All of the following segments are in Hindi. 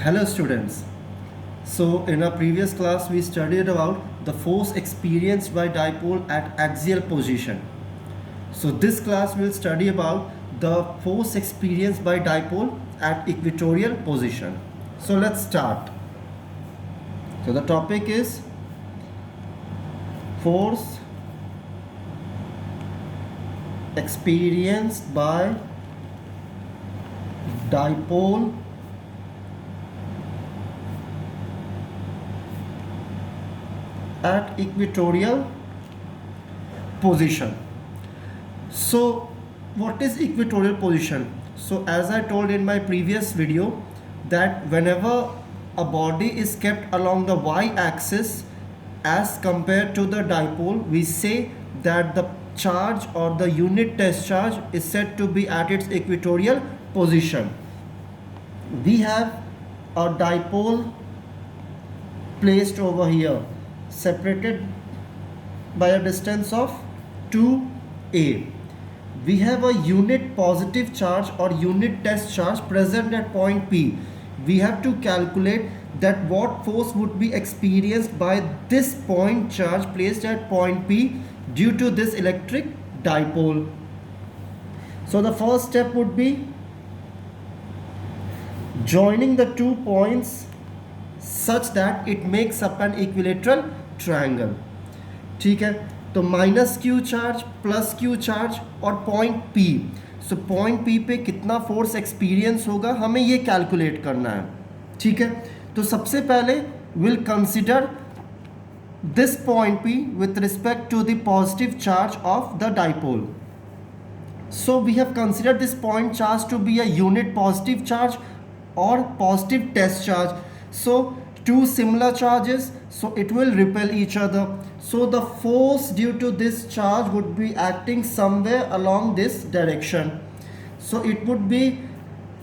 Hello students. So in our previous class we studied about the force experienced by dipole at axial position. So this class will study about the force experienced by dipole at equatorial position. So let's start. So the topic is force experienced by dipole at equatorial position. So what is equatorial position? So as I told in my previous video that whenever a body is kept along the y-axis as compared to the dipole, we say that the charge or the unit test charge is said to be at its equatorial position. We have a dipole placed over here, separated by a distance of 2a. We have a unit positive charge or unit test charge present at point P. We have to calculate that what force would be experienced by this point charge placed at point P due to this electric dipole. So the first step would be joining the 2 points such that it makes up an equilateral triangle. ठीक है, तो minus Q charge plus Q charge और point P. So point P पे कितना फोर्स एक्सपीरियंस होगा हमें ये कैलकुलेट करना है. ठीक है, तो सबसे पहले will consider this point P with respect to the positive charge of the dipole. So we have considered this point charge to be a unit positive charge or positive test charge. So two similar charges, so it will repel each other. So the force due to this charge would be acting somewhere along this direction. So it would be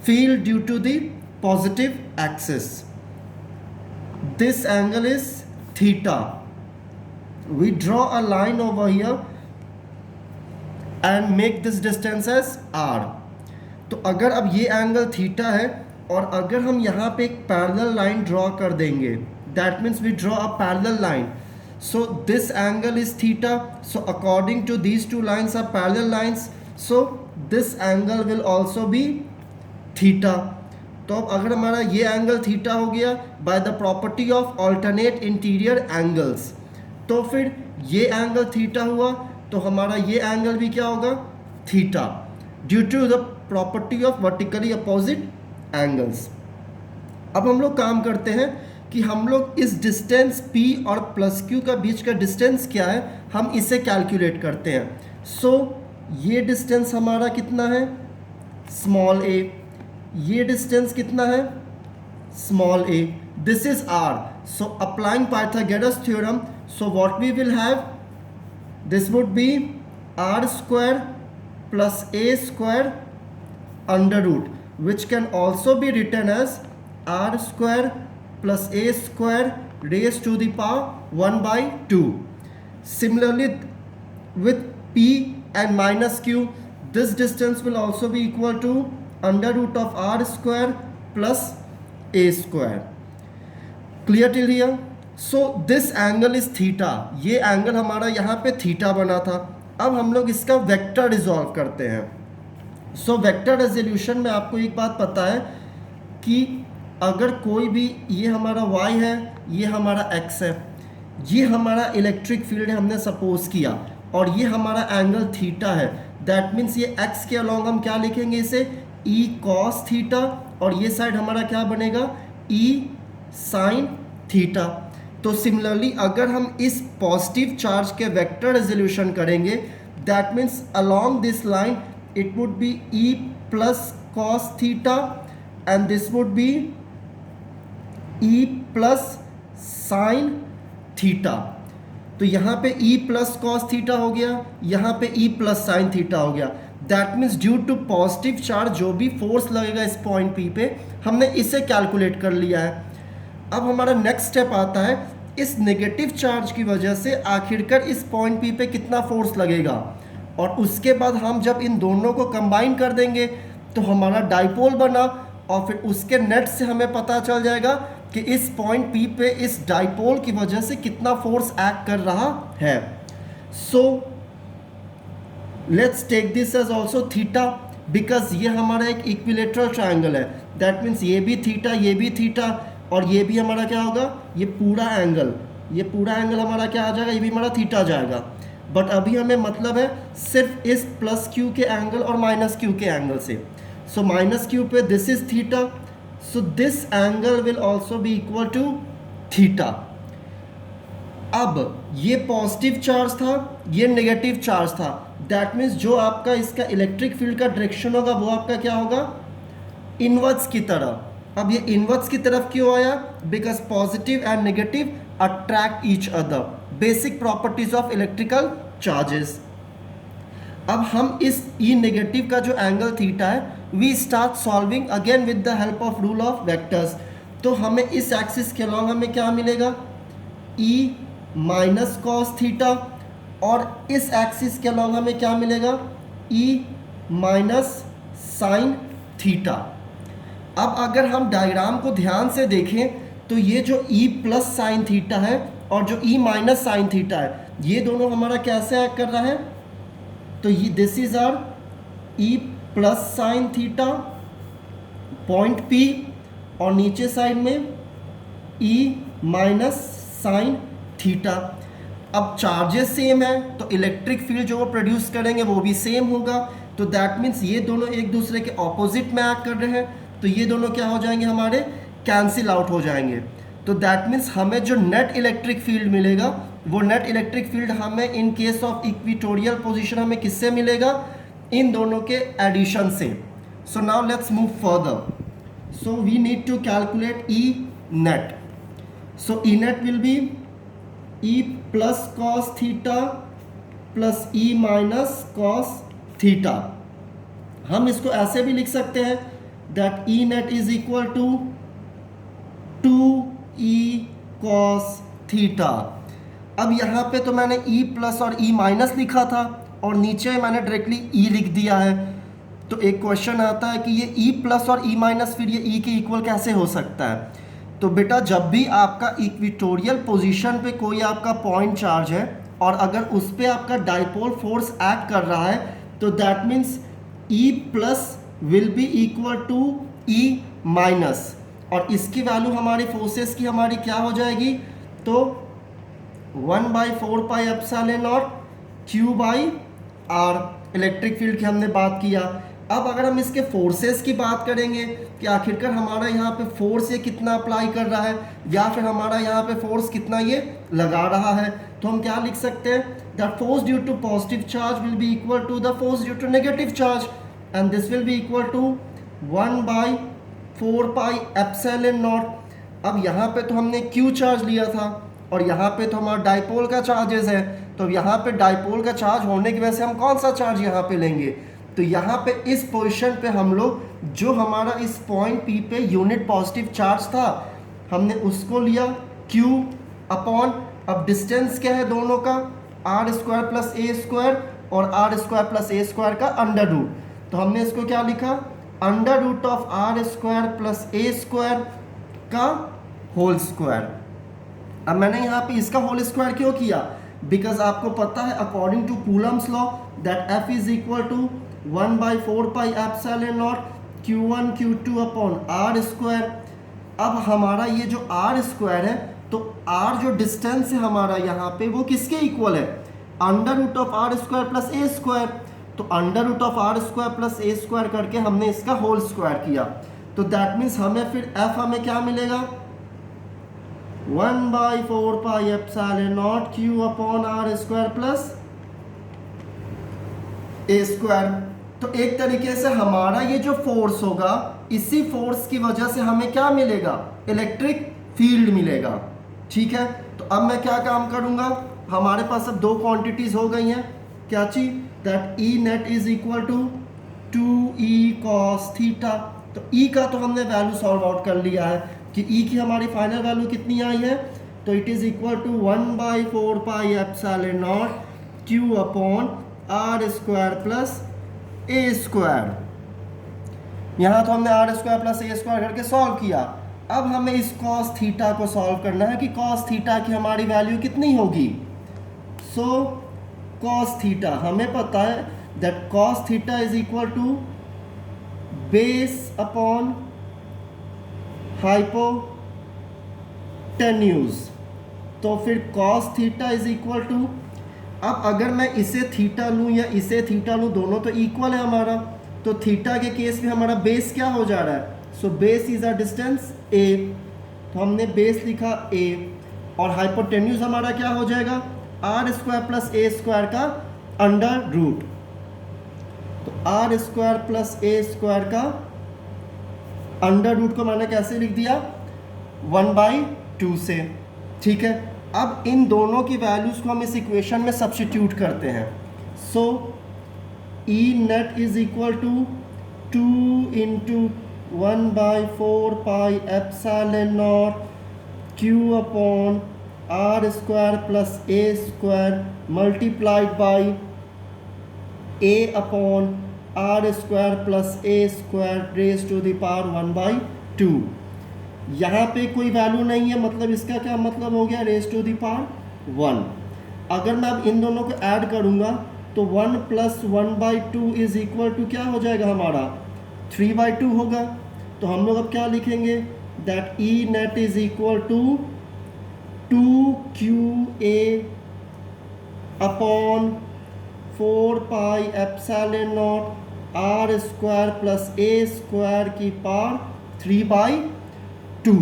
field due to the positive axis. This angle is theta. We draw a line over here and make this distance as r. तो अगर अब ये एंगल थीटा है और अगर हम यहाँ पे एक पैरेलल लाइन ड्रॉ कर देंगे, that means we draw a parallel line. So this angle is theta. So according to these two lines are parallel lines, so this angle will also be theta. तो अब अगर हमारा ये एंगल थीटा हो गया by the property of alternate interior angles, तो फिर ये एंगल थीटा हुआ तो हमारा ये एंगल भी क्या होगा, theta, due to the property of vertically opposite angles. अब हम लोग काम करते हैं कि हम लोग इस डिस्टेंस P और प्लस Q का बीच का डिस्टेंस क्या है हम इसे कैलकुलेट करते हैं. सो ये डिस्टेंस हमारा कितना है, स्मॉल a. ये डिस्टेंस कितना है, small a. This is r. So applying Pythagoras theorem, so what we will have, this would be r square plus a square under root, which can also be written as r square plus a square raised to the power 1 by 2. Similarly with p and minus q, this distance will also be equal to under root of r square plus a square. Clear till here? So this angle is theta. ये एंगल हमारा यहाँ पे थीटा बना था. अब हम लोग इसका वेक्टर रिजॉल्व करते हैं. सो वेक्टर रेजोल्यूशन में आपको एक बात पता है कि अगर कोई भी, ये हमारा y है, ये हमारा x है, ये हमारा इलेक्ट्रिक फील्ड है हमने सपोज किया, और ये हमारा एंगल थीटा है, दैट मीन्स ये x के अलॉन्ग हम क्या लिखेंगे, इसे e cos थीटा, और ये साइड हमारा क्या बनेगा, e sin थीटा. तो सिमिलरली अगर हम इस पॉजिटिव चार्ज के वेक्टर रेजोल्यूशन करेंगे, that means along this line it would be e plus cos theta and this would be e plus sine theta. तो यहाँ पे e प्लस कॉस थीटा हो गया, यहाँ पे e प्लस साइन थीटा हो गया. That means due to positive charge जो भी फोर्स लगेगा इस पॉइंट P पे, हमने इसे कैलकुलेट कर लिया है. अब हमारा नेक्स्ट स्टेप आता है, इस नेगेटिव चार्ज की वजह से आखिरकार इस पॉइंट P पे कितना फोर्स लगेगा, और उसके बाद हम जब इन दोनों को कंबाइन कर देंगे तो हमारा डाइपोल बना, और फिर उसके नेट से हमें पता चल जाएगा कि इस पॉइंट P पे इस डाइपोल की वजह से कितना फोर्स एक्ट कर रहा है. So let's take this edge also theta, because ये हमारा एक इक्विलेटरल ट्राइंगल है. दैट मीन्स ये भी थीटा, ये भी थीटा, और ये भी हमारा क्या होगा, ये पूरा एंगल हमारा क्या आ जाएगा, ये भी हमारा थीटा जाएगा. बट अभी हमें मतलब है सिर्फ इस प्लस क्यू के एंगल और माइनस क्यू के एंगल से. सो माइनस क्यू पे this is theta, so this angle will also be equal to theta. अब ये पॉजिटिव चार्ज था, ये नेगेटिव चार्ज था. दैट मीन्स जो आपका इसका इलेक्ट्रिक फील्ड का डायरेक्शन होगा वो आपका क्या होगा, इनवर्स की तरह. अब ये इनवर्स की तरफ क्यों आया, because positive and negative attract each other, basic properties of electrical charges. अब हम इस ई नेगेटिव का जो एंगल थीटा है, we start solving again with the help of rule of vectors. तो हमें इस एक्सिस के अलॉन्ग हमें क्या मिलेगा, ई माइनस कॉस थीटा, और इस एक्सिस के अलॉन्ग हमें क्या मिलेगा, ई माइनस साइन थीटा. अब अगर हम डायग्राम को ध्यान से देखें तो ये जो ई प्लस साइन थीटा है और जो ई माइनस साइन थीटा है, ये दोनों हमारा कैसे एक्ट कर रहा है, तो ये this is our E plus sine theta point P, और नीचे साइड में ई माइनस साइन थीटा. अब चार्जेस सेम है तो इलेक्ट्रिक फील्ड जो वो प्रोड्यूस करेंगे वो भी सेम होगा. तो दैट मीन्स ये दोनों एक दूसरे के ऑपोजिट में एक्ट कर रहे हैं, तो ये दोनों क्या हो जाएंगे, हमारे कैंसिल आउट हो जाएंगे. तो दैट मीन्स हमें जो नेट इलेक्ट्रिक फील्ड मिलेगा, वो नेट इलेक्ट्रिक फील्ड हमें in case of equatorial position हमें किससे मिलेगा, इन दोनों के एडिशन से. So now let's move further. So we need to calculate E net. So E net will be E plus cos theta plus E minus cos theta. हम इसको ऐसे भी लिख सकते हैं that E net is equal to 2E cos theta. अब यहाँ पे तो मैंने E प्लस और E माइनस लिखा था और नीचे मैंने डायरेक्टली E लिख दिया है. तो एक क्वेश्चन आता है कि ये E प्लस और E माइनस फिर ये E के इक्वल कैसे हो सकता है. तो बेटा जब भी आपका इक्वेटोरियल पोजीशन पे कोई आपका पॉइंट चार्ज है और अगर उस पर आपका डाइपोल फोर्स एक्ट कर रहा है, तो that means E plus will be equal to E minus, और इसकी वैल्यू हमारी फोर्सेस की हमारी क्या हो जाएगी, तो 1/4 pi epsilon naught Q by R. Electric field की हमने बात किया. अब अगर हम इसके फोर्सेस की बात करेंगे कि आखिरकार हमारा यहाँ पे फोर्स ये कितना अप्लाई कर रहा है या फिर हमारा यहाँ पे फोर्स कितना ये लगा रहा है, तो हम क्या लिख सकते हैं, that force due to positive charge will be equal to the force due to negative charge, and this will be equal to 1/4 pi epsilon naught. अब यहाँ पे तो हमने Q चार्ज लिया था और यहाँ पे तो हमारा डाइपोल का चार्जेस है, तो यहाँ पे डाइपोल का चार्ज होने की वजह से हम कौन सा चार्ज यहाँ पे लेंगे, तो यहाँ पे इस पोजीशन पे हम लोग जो हमारा इस पॉइंट P पे यूनिट पॉजिटिव चार्ज था हमने उसको लिया Q अपॉन, अब डिस्टेंस क्या है दोनों का, r² प्लस a² और r² प्लस a² का अंडर रूट. तो हमने इसको क्या लिखा, under root of r² plus a² का होल स्क्वायर. अब मैंने यहाँ पे इसका होल स्क्वायर क्यों किया, बिकॉज आपको पता है according to Coulomb's law that F is equal to 1/4 pi epsilon naught Q1 Q2 upon r². अब हमारा ये जो r² है, तो r जो डिस्टेंस है हमारा यहाँ पे वो किसके इक्वल है, under root of r² plus a². तो under root of r² plus a² करके हमने इसका होल स्क्वायर किया. तो दैट मीन्स हमें फिर F हमें क्या मिलेगा, 1/4 pi epsilon naught Q upon r² plus a². तो एक तरीके से हमारा ये जो फोर्स होगा, इसी फोर्स की वजह से हमें क्या मिलेगा, इलेक्ट्रिक फील्ड मिलेगा. ठीक है, तो अब मैं क्या काम करूँगा, हमारे पास अब दो क्वांटिटीज हो गई हैं, क्या चीज, that E net is equal to 2E cos theta. तो E का तो हमने वैल्यू सॉल्व आउट कर लिया है कि E की हमारी फाइनल वैल्यू कितनी आई है, तो it is equal to 1/4 pi epsilon naught Q upon r² plus a². यहाँ तो हमने आर स्क्वायर प्लस ए स्क्वायर करके सॉल्व किया। अब हमें इस कॉस थीटा को सॉल्व करना है कि कॉस थीटा की हमारी वैल्यू कितनी होगी। सो कॉस थीटा हमें पता है that cos theta is equal to base upon hypotenuse. तो फिर cos theta is equal to, अब अगर मैं इसे थीटा लूँ या इसे थीटा लूँ, दोनों तो इक्वल है हमारा, तो थीटा के केस में हमारा बेस क्या हो जा रहा है। So base is a distance A, तो हमने बेस लिखा ए, और हाइपोटेन्यूज हमारा क्या हो जाएगा, आर स्क्वायर प्लस ए स्क्वायर का अंडर रूट। तो आर स्क्वायर प्लस ए स्क्वायर का अंडर रूट को मैंने कैसे लिख दिया, 1/2 से। ठीक है, अब इन दोनों की वैल्यूज को हम इस इक्वेशन में सब्स्टिट्यूट करते हैं। So E net is equal to 2 into 1/4 pi epsilon not Q upon R square plus A square multiplied by A upon R square plus A square raise to the power 1/2। यहाँ पे कोई वैल्यू नहीं है, मतलब इसका क्या मतलब हो गया, रेज टू द पावर 1। अगर मैं अब इन दोनों को ऐड करूँगा तो 1 + 1/2 इज इक्वल टू क्या हो जाएगा हमारा, 3/2 होगा। तो हम लोग अब क्या लिखेंगे, that E net is equal to 2QA upon 4 pi epsilon naught r square plus A square की पावर 3/2।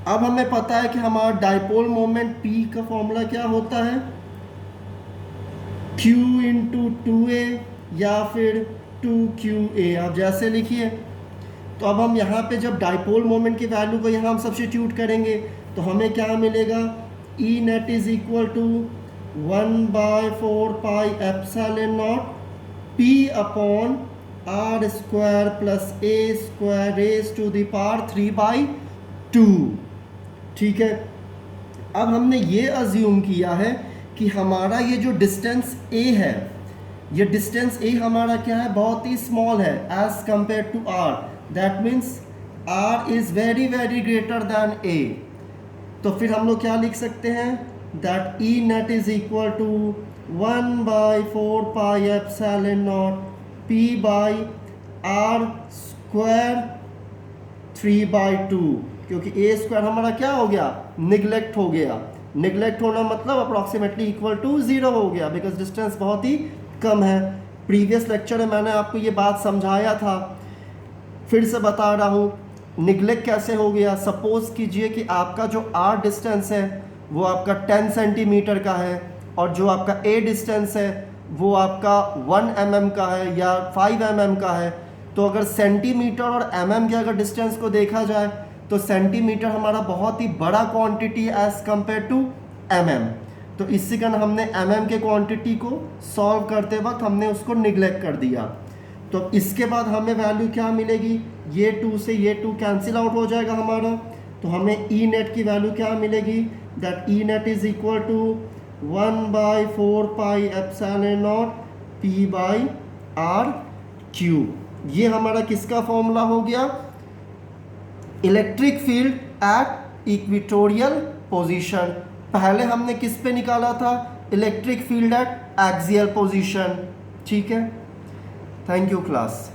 अब हमें पता है कि हमारा डाइपोल मोमेंट P का फॉर्मूला क्या होता है, Q इंटू 2A या फिर 2QA, आप जैसे लिखिए। तो अब हम यहाँ पे जब डाइपोल मोमेंट की वैल्यू को यहाँ हम सब्स्टिट्यूट करेंगे तो हमें क्या मिलेगा, E net is equal to 1/4 pi epsilon not P upon R square plus A square raise to the power 3/2। ठीक है, अब हमने ये अज्यूम किया है कि हमारा ये जो डिस्टेंस A है, ये डिस्टेंस A हमारा क्या है, बहुत ही स्मॉल है as compare to R। That means R is very very greater than A। तो फिर हम लोग क्या लिख सकते हैं, that E net is equal to 1/4 pi epsilon not P by r square 3/2, क्योंकि ए स्क्वायर हमारा क्या हो गया, निगलेक्ट हो गया। निगलेक्ट होना मतलब अप्रॉक्सीमेटली इक्वल टू 0 हो गया, बिकॉज डिस्टेंस बहुत ही कम है। प्रीवियस लेक्चर में मैंने आपको ये बात समझाया था, फिर से बता रहा हूँ, निगलेक्ट कैसे हो गया। सपोज कीजिए कि आपका जो आर डिस्टेंस है वो आपका 10 सेंटीमीटर का है, और जो आपका ए डिस्टेंस है वो आपका 1 mm का है या 5 mm का है। तो अगर सेंटीमीटर और mm के अगर डिस्टेंस को देखा जाए तो सेंटीमीटर हमारा बहुत ही बड़ा quantity as compare to mm। तो इसी कारण हमने mm के क्वांटिटी को सॉल्व करते वक्त हमने उसको निगलेक्ट कर दिया। तो इसके बाद हमें वैल्यू क्या मिलेगी, ये 2 से ये 2 कैंसिल आउट हो जाएगा हमारा। तो हमें ई नेट की वैल्यू क्या मिलेगी, that E net is equal to 1/4 pi epsilon not P by r cube. ये हमारा किसका फॉर्मूला हो गया, electric field at equatorial position. पहले हमने किस पे निकाला था, electric field at axial position. ठीक है, थैंक यू क्लास।